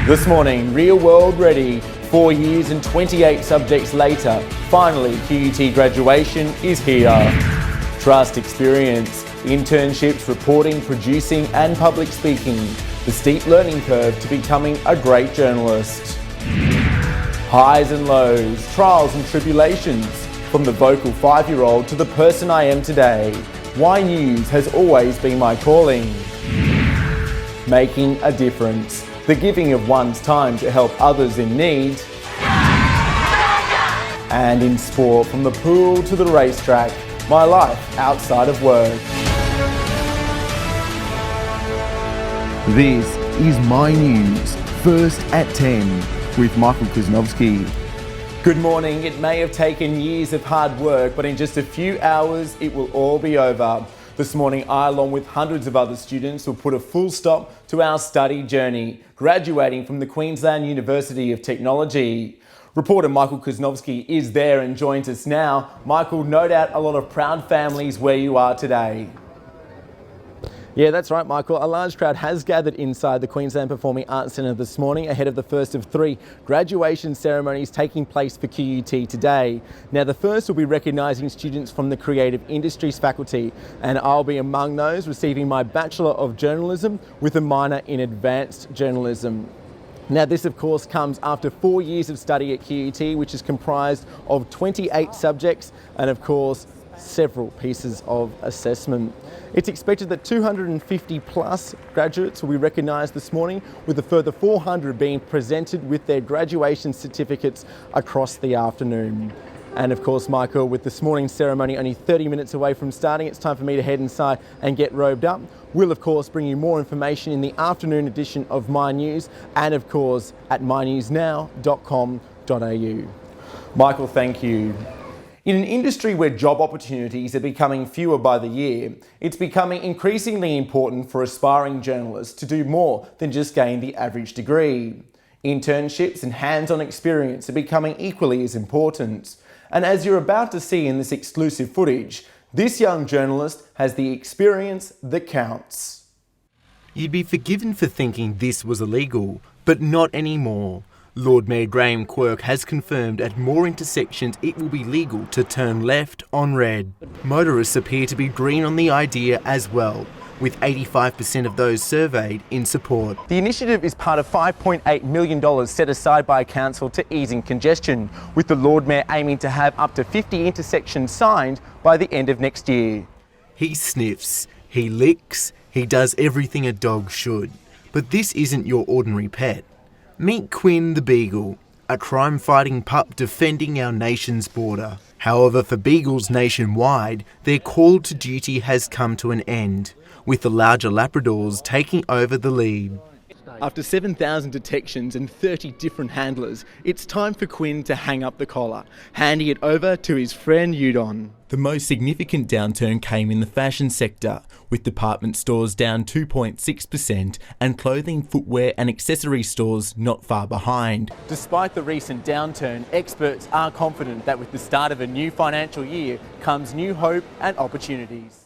This morning, real world ready. 4 years and 28 subjects later, finally QUT Graduation is here. Trust, experience, internships, reporting, producing and public speaking. The steep learning curve to becoming a great journalist. Highs and lows, trials and tribulations. From the vocal 5-year-old to the person I am today. Why news has always been my calling. Making a difference. The giving of one's time to help others in need. And in sport, from the pool to the racetrack, my life outside of work. This is My News, first at 10, with Michael Kersnovske. Good morning. It may have taken years of hard work, but in just a few hours, it will all be over. This morning, I, along with hundreds of other students, will put a full stop to our study journey, graduating from the Queensland University of Technology. Reporter Michael Kersnovske is there and joins us now. Michael, no doubt a lot of proud families where you are today. Yeah, that's right, Michael. A large crowd has gathered inside the Queensland Performing Arts Centre this morning ahead of the first of 3 graduation ceremonies taking place for QUT today. Now, the first will be recognising students from the Creative Industries faculty, and I'll be among those receiving my Bachelor of Journalism with a minor in Advanced Journalism. Now, this of course comes after 4 years of study at QUT, which is comprised of 28 subjects and of course several pieces of assessment. It's expected that 250 plus graduates will be recognised this morning, with a further 400 being presented with their graduation certificates across the afternoon. And of course, Michael, with this morning's ceremony only 30 minutes away from starting, it's time for me to head inside and get robed up. We'll of course bring you more information in the afternoon edition of My News and of course at mynewsnow.com.au. Michael, thank you. In an industry where job opportunities are becoming fewer by the year, it's becoming increasingly important for aspiring journalists to do more than just gain the average degree. Internships and hands-on experience are becoming equally as important. And as you're about to see in this exclusive footage, this young journalist has the experience that counts. You'd be forgiven for thinking this was illegal, but not anymore. Lord Mayor Graham Quirk has confirmed at more intersections it will be legal to turn left on red. Motorists appear to be green on the idea as well, with 85% of those surveyed in support. The initiative is part of $5.8 million set aside by Council to easing congestion, with the Lord Mayor aiming to have up to 50 intersections signed by the end of next year. He sniffs, he licks, he does everything a dog should. But this isn't your ordinary pet. Meet Quinn the Beagle, a crime-fighting pup defending our nation's border. However, for beagles nationwide, their call to duty has come to an end, with the larger Labradors taking over the lead. After 7,000 detections and 30 different handlers, it's time for Quinn to hang up the collar, handing it over to his friend Udon. The most significant downturn came in the fashion sector, with department stores down 2.6% and clothing, footwear and accessory stores not far behind. Despite the recent downturn, experts are confident that with the start of a new financial year comes new hope and opportunities.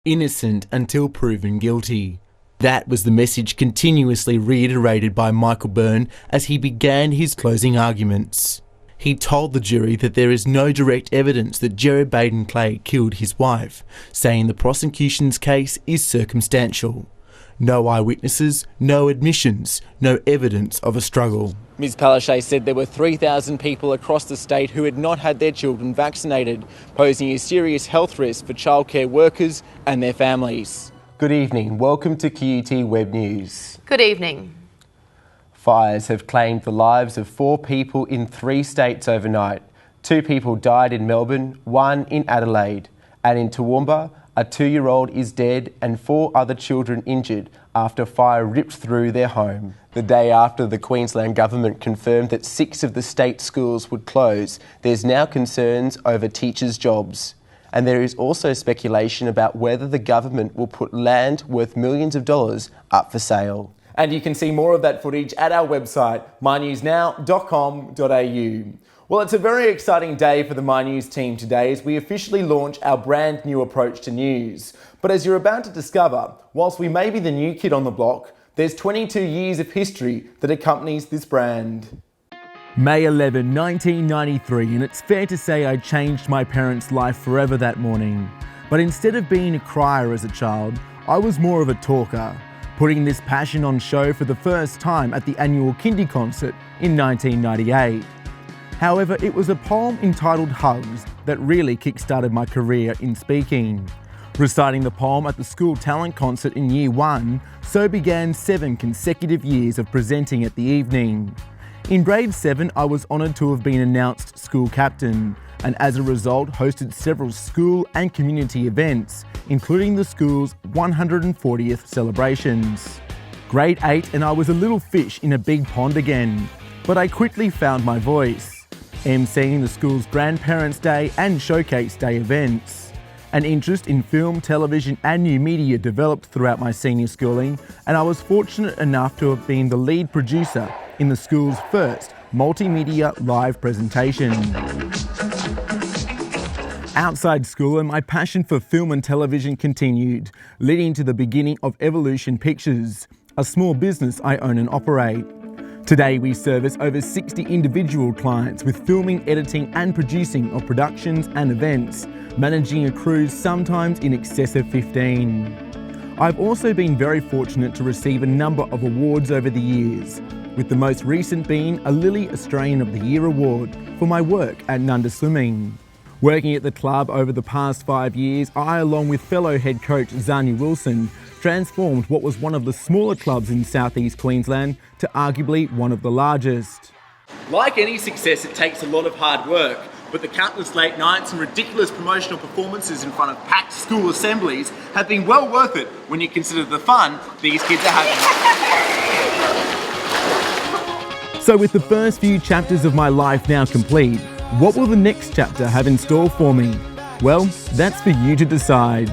Innocent until proven guilty. That was the message continuously reiterated by Michael Byrne as he began his closing arguments. He told the jury that there is no direct evidence that Jared Baden Clay killed his wife, saying the prosecution's case is circumstantial. No eyewitnesses, no admissions, no evidence of a struggle. Ms Palaszczuk said there were 3,000 people across the state who had not had their children vaccinated, posing a serious health risk for childcare workers and their families. Good evening. Welcome to QUT Web News. Good evening. Fires have claimed the lives of 4 people in 3 states overnight. 2 people died in Melbourne, 1 in Adelaide. And in Toowoomba, a 2-year-old is dead and 4 other children injured after fire ripped through their home. The day after the Queensland government confirmed that 6 of the state schools would close, there's now concerns over teachers' jobs. And there is also speculation about whether the government will put land worth millions of dollars up for sale. And you can see more of that footage at our website, mynewsnow.com.au. Well, it's a very exciting day for the My News team today as we officially launch our brand new approach to news. But as you're about to discover, whilst we may be the new kid on the block, There's 22 years of history that accompanies this brand. May 11, 1993, and it's fair to say I changed my parents' life forever that morning. But instead of being a crier as a child, I was more of a talker, putting this passion on show for the first time at the annual Kindy concert in 1998. However, it was a poem entitled Hugs that really kick-started my career in speaking. Reciting the poem at the school talent concert in Year 1, so began 7 consecutive years of presenting at the evening. In grade 7, I was honoured to have been announced school captain, and as a result hosted several school and community events, including the school's 140th celebrations. Grade 8 and I was a little fish in a big pond again, but I quickly found my voice, emceeing the school's Grandparents' Day and Showcase Day events. An interest in film, television and new media developed throughout my senior schooling, and I was fortunate enough to have been the lead producer in the school's first multimedia live presentation. Outside school, and my passion for film and television continued, leading to the beginning of Evolution Pictures, a small business I own and operate. Today we service over 60 individual clients with filming, editing and producing of productions and events, managing a crew sometimes in excess of 15. I've also been very fortunate to receive a number of awards over the years, with the most recent being a Lily Australian of the Year award for my work at Nunda Swimming. Working at the club over the past 5 years, I, along with fellow head coach Zanya Wilson, transformed what was one of the smaller clubs in southeast Queensland to arguably one of the largest. Like any success, it takes a lot of hard work, but the countless late nights and ridiculous promotional performances in front of packed school assemblies have been well worth it when you consider the fun these kids are having. So with the first few chapters of my life now complete, what will the next chapter have in store for me? Well, that's for you to decide.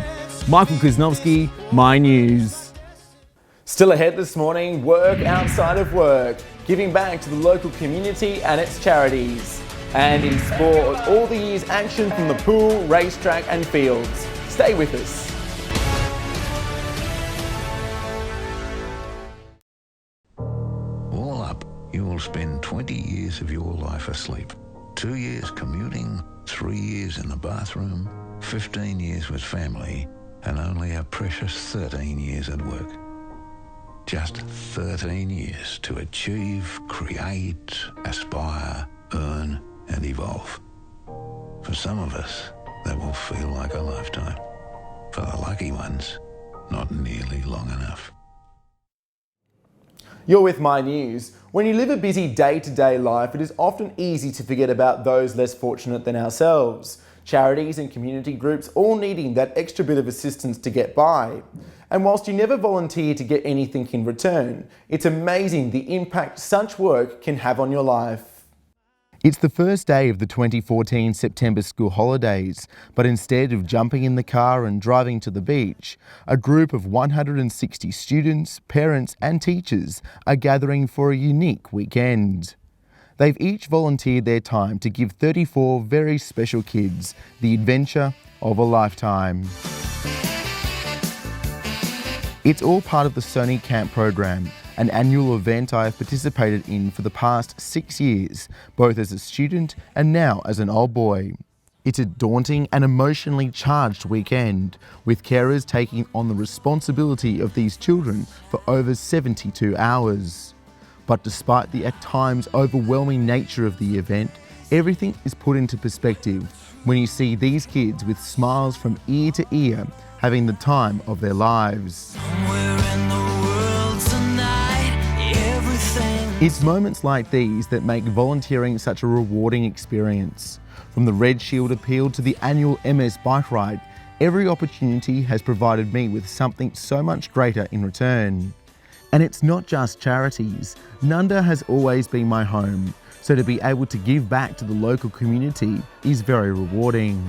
Michael Kersnovske, My News. Still ahead this morning, work outside of work, giving back to the local community and its charities. And in sport, all the year's action from the pool, racetrack and fields. Stay with us. All up, you will spend 20 years of your life asleep. 2 years commuting, 3 years in the bathroom, 15 years with family, and only a precious 13 years at work. Just 13 years to achieve, create, aspire, earn, and evolve. For some of us, that will feel like a lifetime. For the lucky ones, not nearly long enough. You're with My News. When you live a busy day-to-day life, it is often easy to forget about those less fortunate than ourselves. Charities and community groups all needing that extra bit of assistance to get by. And whilst you never volunteer to get anything in return, it's amazing the impact such work can have on your life. It's the first day of the 2014 September school holidays, but instead of jumping in the car and driving to the beach, a group of 160 students, parents and teachers are gathering for a unique weekend. They've each volunteered their time to give 34 very special kids the adventure of a lifetime. It's all part of the Sony Camp program, an annual event I have participated in for the past 6 years, both as a student and now as an old boy. It's a daunting and emotionally charged weekend, with carers taking on the responsibility of these children for over 72 hours. But despite the at times overwhelming nature of the event, everything is put into perspective when you see these kids with smiles from ear to ear having the time of their lives. It's moments like these that make volunteering such a rewarding experience. From the Red Shield Appeal to the annual MS Bike Ride, every opportunity has provided me with something so much greater in return. And it's not just charities. Nunda has always been my home, so to be able to give back to the local community is very rewarding.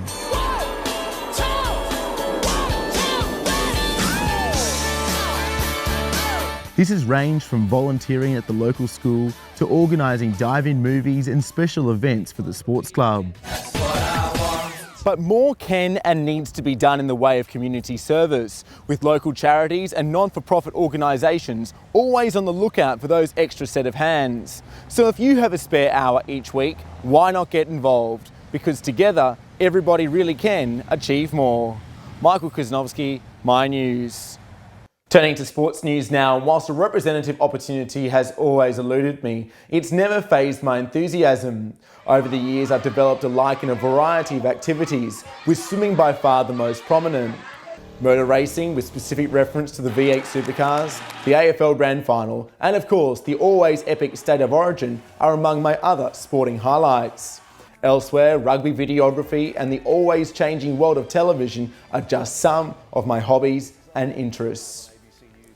This has ranged from volunteering at the local school to organising dive-in movies and special events for the sports club. But more can and needs to be done in the way of community service, with local charities and non-for-profit organisations always on the lookout for those extra set of hands. So if you have a spare hour each week, why not get involved? Because together, everybody really can achieve more. Michael Kersnovske, My News. Turning to sports news now, whilst a representative opportunity has always eluded me, it's never phased my enthusiasm. Over the years, I've developed a like in a variety of activities, with swimming by far the most prominent. Motor racing, with specific reference to the V8 supercars, the AFL Grand Final, and of course, the always epic State of Origin are among my other sporting highlights. Elsewhere, rugby videography and the always changing world of television are just some of my hobbies and interests.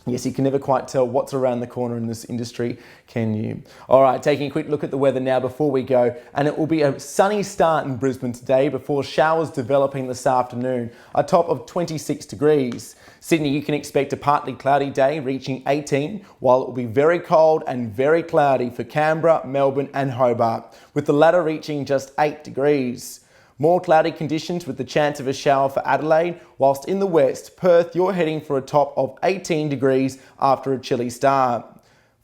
Yes, you can never quite tell what's around the corner in this industry, can you? All right, taking a quick look at the weather now before we go, and it will be a sunny start in Brisbane today before showers developing this afternoon, a top of 26 degrees. Sydney, you can expect a partly cloudy day reaching 18, while it will be very cold and very cloudy for Canberra, Melbourne and Hobart, with the latter reaching just 8 degrees. More cloudy conditions with the chance of a shower for Adelaide, whilst in the west, Perth, you're heading for a top of 18 degrees after a chilly start.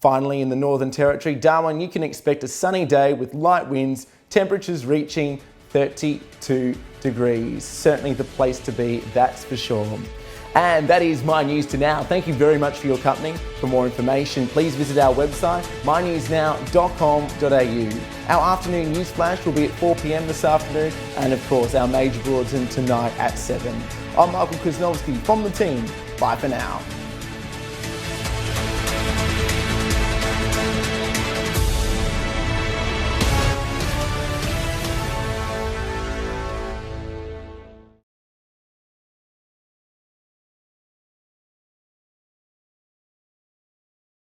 Finally, in the Northern Territory, Darwin, you can expect a sunny day with light winds, temperatures reaching 32 degrees. Certainly the place to be, that's for sure. And that is My News to Now. Thank you very much for your company. For more information, please visit our website, mynewsnow.com.au. Our afternoon news flash will be at 4 p.m. this afternoon, and of course our major bulletin tonight at 7. I'm Michael Kersnovske from the team. Bye for now.